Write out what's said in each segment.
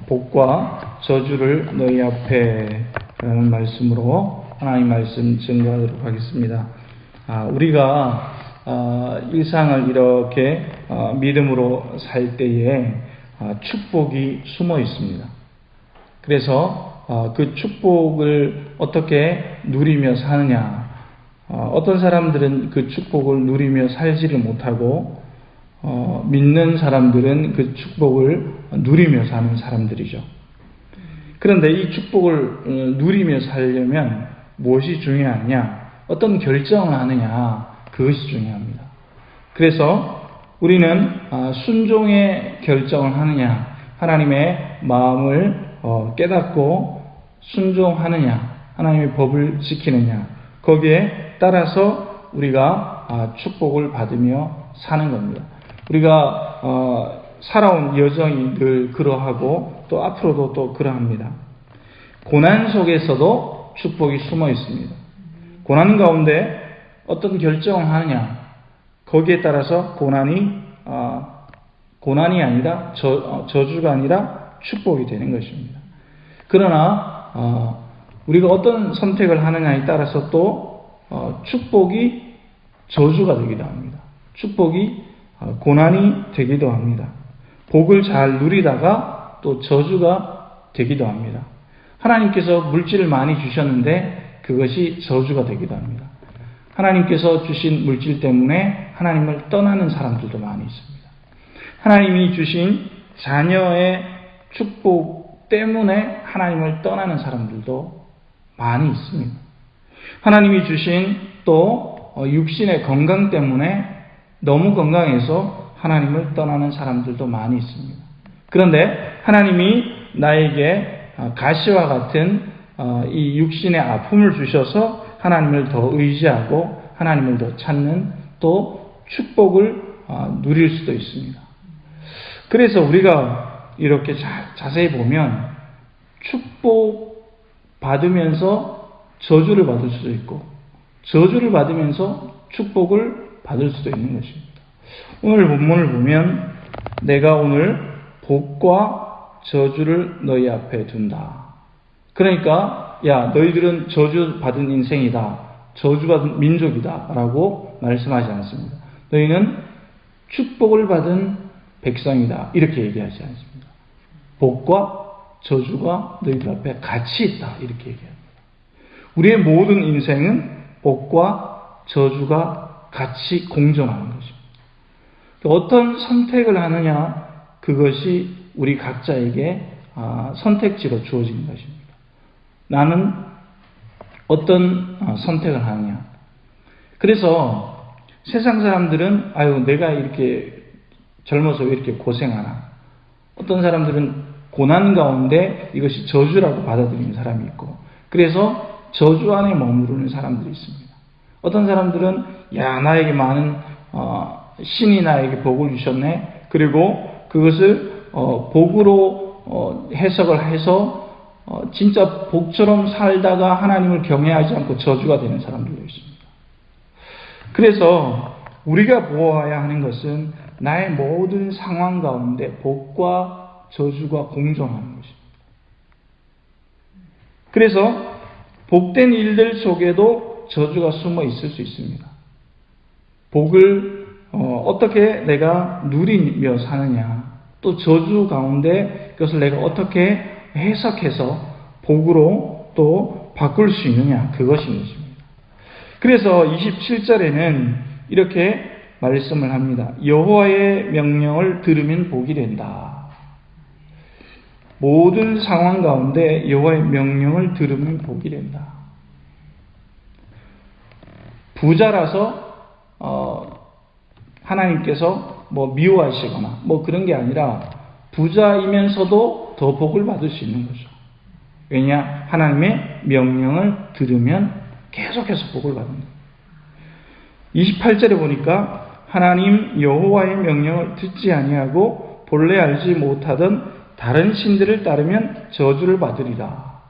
복과 저주를 너희 앞에 라는 말씀으로 하나님 말씀 증거하도록 하겠습니다. 우리가 일상을 이렇게 믿음으로 살 때에 축복이 숨어 있습니다. 그래서 그 축복을 어떻게 누리며 사느냐, 어떤 사람들은 그 축복을 누리며 살지를 못하고 믿는 사람들은 그 축복을 누리며 사는 사람들이죠. 그런데 이 축복을 누리며 살려면 무엇이 중요하냐? 어떤 결정을 하느냐? 그것이 중요합니다. 그래서 우리는 순종의 결정을 하느냐, 하나님의 마음을 깨닫고 순종하느냐, 하나님의 법을 지키느냐, 거기에 따라서 우리가 축복을 받으며 사는 겁니다. 우리가 살아온 여정이 늘 그러하고 또 앞으로도 또 그러합니다. 고난 속에서도 축복이 숨어 있습니다. 고난 가운데 어떤 결정을 하느냐, 거기에 따라서 고난이 아니라 저주가 아니라 축복이 되는 것입니다. 그러나 우리가 어떤 선택을 하느냐에 따라서 또 축복이 저주가 되기도 합니다. 축복이 고난이 되기도 합니다. 복을 잘 누리다가 또 저주가 되기도 합니다. 하나님께서 물질을 많이 주셨는데 그것이 저주가 되기도 합니다. 하나님께서 주신 물질 때문에 하나님을 떠나는 사람들도 많이 있습니다. 하나님이 주신 자녀의 축복 때문에 하나님을 떠나는 사람들도 많이 있습니다. 하나님이 주신 또 육신의 건강 때문에 너무 건강해서 하나님을 떠나는 사람들도 많이 있습니다. 그런데 하나님이 나에게 가시와 같은 이 육신의 아픔을 주셔서 하나님을 더 의지하고 하나님을 더 찾는 또 축복을 누릴 수도 있습니다. 그래서 우리가 이렇게 자세히 보면 축복 받으면서 저주를 받을 수도 있고 저주를 받으면서 축복을 받을 수도 있는 것입니다. 오늘 본문을 보면 내가 오늘 복과 저주를 너희 앞에 둔다. 그러니까 너희들은 저주받은 인생이다, 저주받은 민족이다 라고 말씀하지 않습니다. 너희는 축복을 받은 백성이다 이렇게 얘기하지 않습니다. 복과 저주가 너희들 앞에 같이 있다 이렇게 얘기합니다. 우리의 모든 인생은 복과 저주가 같이 공존하는 것입니다. 어떤 선택을 하느냐, 그것이 우리 각자에게 선택지로 주어진 것입니다. 나는 어떤 선택을 하느냐. 그래서 세상 사람들은 내가 이렇게 젊어서 왜 이렇게 고생하나. 어떤 사람들은 고난 가운데 이것이 저주라고 받아들이는 사람이 있고, 그래서 저주 안에 머무르는 사람들이 있습니다. 어떤 사람들은 나에게 많은 신이 나에게 복을 주셨네. 그리고 그것을 복으로 해석을 해서 진짜 복처럼 살다가 하나님을 경외하지 않고 저주가 되는 사람들도 있습니다. 그래서 우리가 보아야 하는 것은 나의 모든 상황 가운데 복과 저주가 공존하는 것입니다. 그래서 복된 일들 속에도 저주가 숨어 있을 수 있습니다. 복을 어떻게 내가 누리며 사느냐, 또 저주 가운데 그것을 내가 어떻게 해석해서 복으로 또 바꿀 수 있느냐, 그것인 것입니다. 그래서 27절에는 이렇게 말씀을 합니다. 여호와의 명령을 들으면 복이 된다. 모든 상황 가운데 여호와의 명령을 들으면 복이 된다. 부자라서 하나님께서 미워하시거나 그런 게 아니라 부자이면서도 더 복을 받을 수 있는 거죠. 왜냐? 하나님의 명령을 들으면 계속해서 복을 받는다. 28절에 보니까 하나님 여호와의 명령을 듣지 아니하고 본래 알지 못하던 다른 신들을 따르면 저주를 받으리라.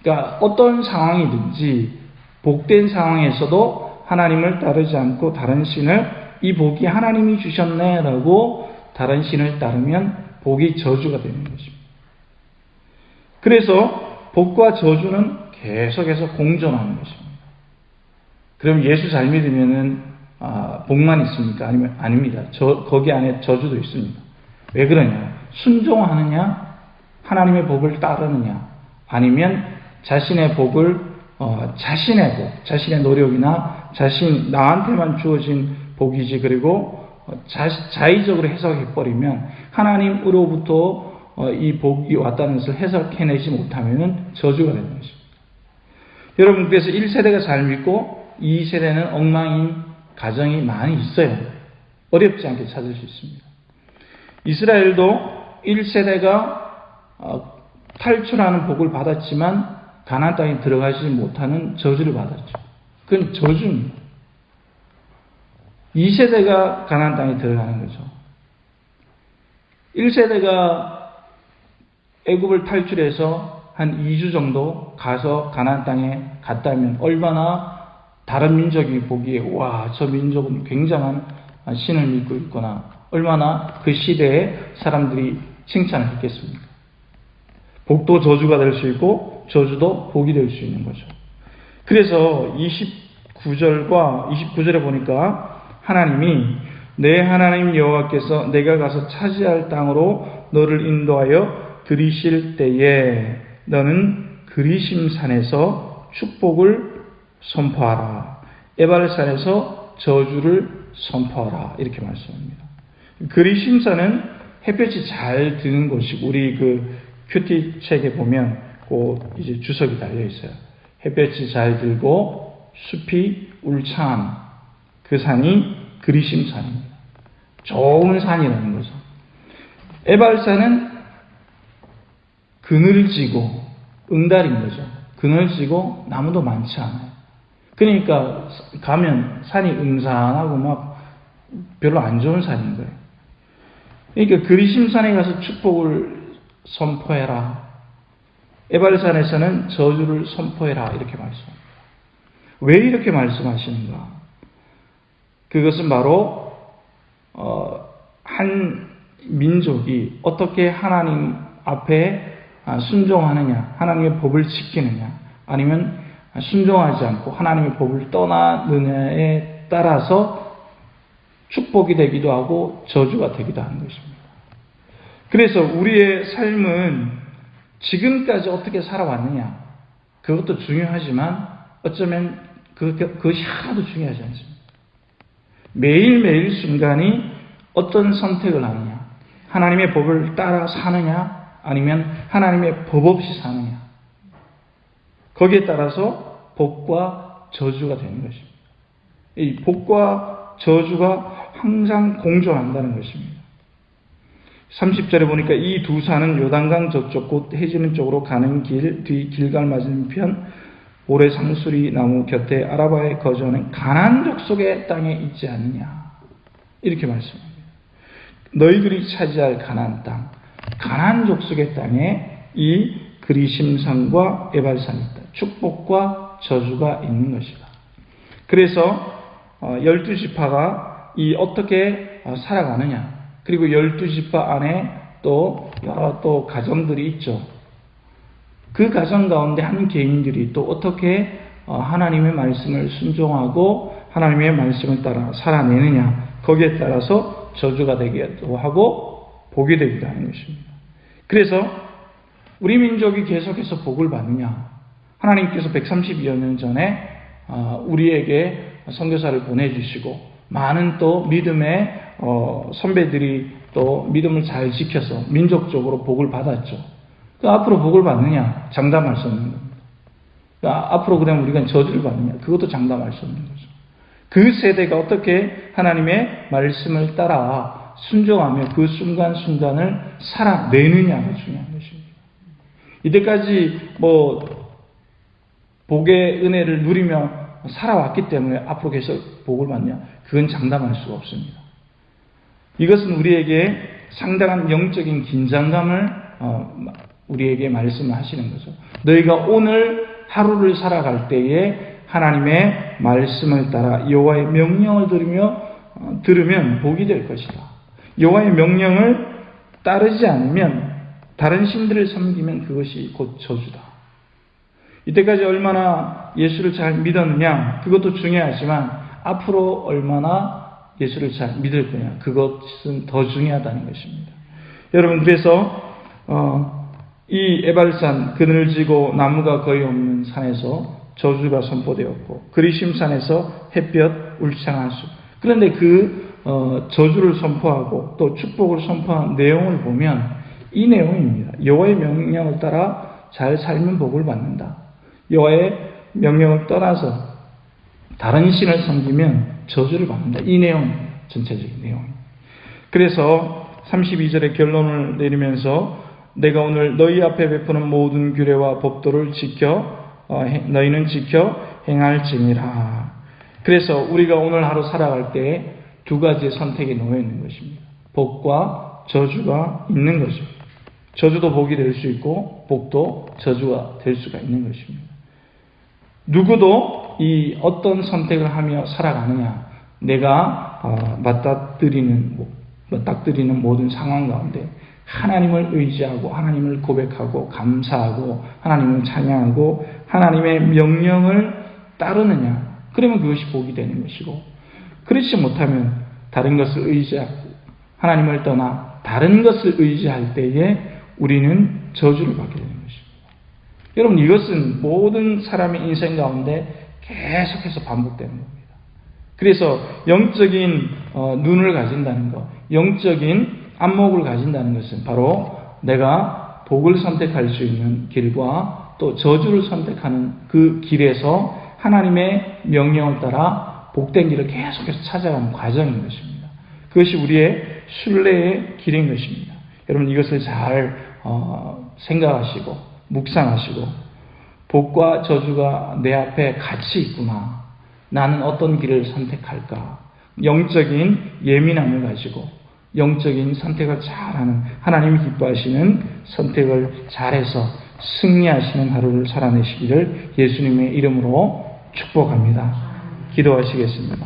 그러니까 어떤 상황이든지 복된 상황에서도 하나님을 따르지 않고 다른 신을, 이 복이 하나님이 주셨네 라고 다른 신을 따르면 복이 저주가 되는 것입니다. 그래서 복과 저주는 계속해서 공존하는 것입니다. 그럼 예수 잘 믿으면은 복만 있습니까? 아니면 아닙니다. 거기 안에 저주도 있습니다. 왜 그러냐? 순종하느냐, 하나님의 복을 따르느냐, 아니면 자신의 복을 자신의 복, 자신의 노력이나 나한테만 주어진 복이지, 그리고 자의적으로 해석해버리면 하나님으로부터 이 복이 왔다는 것을 해석해내지 못하면 저주가 되는 것입니다. 여러분, 그래서 1세대가 잘 믿고 2세대는 엉망인 가정이 많이 있어요. 어렵지 않게 찾을 수 있습니다. 이스라엘도 1세대가 탈출하는 복을 받았지만 가나안 땅에 들어가지 못하는 저주를 받았죠. 그건 저주입니다. 2세대가 가나안 땅에 들어가는 거죠. 1세대가 애굽을 탈출해서 한 2주 정도 가서 가나안 땅에 갔다면 얼마나 다른 민족이 보기에 와, 저 민족은 굉장한 신을 믿고 있구나, 얼마나 그 시대에 사람들이 칭찬을 했겠습니까? 복도 저주가 될 수 있고 저주도 복이 될 수 있는 거죠. 그래서 29절에 보니까 하나님이 내 하나님 여호와께서 내가 가서 차지할 땅으로 너를 인도하여 들이실 때에 너는 그리심산에서 축복을 선포하라, 에발산에서 저주를 선포하라, 이렇게 말씀합니다. 그리심산은 햇볕이 잘 드는 곳이고, 우리 그 큐티 책에 보면 이제 주석이 달려 있어요. 햇볕이 잘 들고 숲이 울창한 그 산이 그리심산입니다. 좋은 산이라는 거죠. 에발산은 그늘지고 응달인 거죠. 그늘지고 나무도 많지 않아요. 그러니까 가면 산이 음산하고 막 별로 안 좋은 산인 거예요. 그러니까 그리심산에 가서 축복을 선포해라, 에발산에서는 저주를 선포해라, 이렇게 말씀합니다. 왜 이렇게 말씀하시는가? 그것은 바로 한 민족이 어떻게 하나님 앞에 순종하느냐, 하나님의 법을 지키느냐, 아니면 순종하지 않고 하나님의 법을 떠나느냐에 따라서 축복이 되기도 하고 저주가 되기도 하는 것입니다. 그래서 우리의 삶은 지금까지 어떻게 살아왔느냐, 그것도 중요하지만 어쩌면 그것이 하나도 중요하지 않습니다. 매일매일 순간이 어떤 선택을 하느냐, 하나님의 법을 따라 사느냐, 아니면 하나님의 법 없이 사느냐, 거기에 따라서 복과 저주가 되는 것입니다. 이 복과 저주가 항상 공존한다는 것입니다. 30절에 보니까 이 두 산은 요단강 저쪽 곧 해지는 쪽으로 가는 길 뒤 길갈 맞은편 오래 상수리 나무 곁에 아라바에 거주하는 가나안 족속의 땅에 있지 않느냐, 이렇게 말씀합니다. 너희들이 차지할 가나안 땅, 가나안 족속의 땅에 이 그리심산과 에발산이 있다. 축복과 저주가 있는 것이다. 그래서 12지파가 어떻게 살아가느냐, 그리고 12지파 안에 또 여러 또 가정들이 있죠. 그 가정 가운데 한 개인들이 또 어떻게 하나님의 말씀을 순종하고 하나님의 말씀을 따라 살아내느냐, 거기에 따라서 저주가 되기도 하고 복이 되기도 하는 것입니다. 그래서 우리 민족이 계속해서 복을 받느냐, 하나님께서 132여 년 전에 우리에게 선교사를 보내주시고 많은 또 믿음의 선배들이 또 믿음을 잘 지켜서 민족적으로 복을 받았죠. 앞으로 복을 받느냐, 장담할 수 없는 겁니다. 앞으로 그러면 우리가 저주를 받느냐, 그것도 장담할 수 없는 거죠. 그 세대가 어떻게 하나님의 말씀을 따라 순종하며 그 순간순간을 살아내느냐가 중요한 것입니다. 이때까지 복의 은혜를 누리며 살아왔기 때문에 앞으로 계속 복을 받냐, 그건 장담할 수가 없습니다. 이것은 우리에게 상당한 영적인 긴장감을 우리에게 말씀하시는 거죠. 너희가 오늘 하루를 살아갈 때에 하나님의 말씀을 따라 여호와의 명령을 들으면 복이 될 것이다. 여호와의 명령을 따르지 않으면 다른 신들을 섬기면 그것이 곧 저주다. 이때까지 얼마나 예수를 잘 믿었느냐, 그것도 중요하지만 앞으로 얼마나 예수를 잘 믿을 거냐, 그것은 더 중요하다는 것입니다. 여러분, 그래서 이 에발산, 그늘지고 나무가 거의 없는 산에서 저주가 선포되었고, 그리심산에서 햇볕 울창하수. 그런데 그 저주를 선포하고 또 축복을 선포한 내용을 보면 이 내용입니다. 여호와의 명령을 따라 잘 살면 복을 받는다. 여호와의 명령을 떠나서 다른 신을 섬기면 저주를 받는다. 이 내용, 전체적인 내용. 그래서 32절의 결론을 내리면서 내가 오늘 너희 앞에 베푸는 모든 규례와 법도를 너희는 지켜 행할지니라. 그래서 우리가 오늘 하루 살아갈 때 두 가지의 선택에 놓여 있는 것입니다. 복과 저주가 있는 거죠. 저주도 복이 될 수 있고 복도 저주가 될 수가 있는 것입니다. 누구도 이 어떤 선택을 하며 살아가느냐, 내가 맞닥뜨리는 모든 상황 가운데 하나님을 의지하고 하나님을 고백하고 감사하고 하나님을 찬양하고 하나님의 명령을 따르느냐, 그러면 그것이 복이 되는 것이고, 그렇지 못하면 다른 것을 의지하고 하나님을 떠나 다른 것을 의지할 때에 우리는 저주를 받게 되는 것입니다. 여러분, 이것은 모든 사람의 인생 가운데 계속해서 반복되는 겁니다. 그래서 영적인 눈을 가진다는 것, 영적인 안목을 가진다는 것은 바로 내가 복을 선택할 수 있는 길과 또 저주를 선택하는 그 길에서 하나님의 명령을 따라 복된 길을 계속해서 찾아가는 과정인 것입니다. 그것이 우리의 순례의 길인 것입니다. 여러분, 이것을 잘 생각하시고 묵상하시고, 복과 저주가 내 앞에 같이 있구나, 나는 어떤 길을 선택할까, 영적인 예민함을 가지고 영적인 선택을 잘하는, 하나님이 기뻐하시는 선택을 잘해서 승리하시는 하루를 살아내시기를 예수님의 이름으로 축복합니다. 기도하시겠습니다.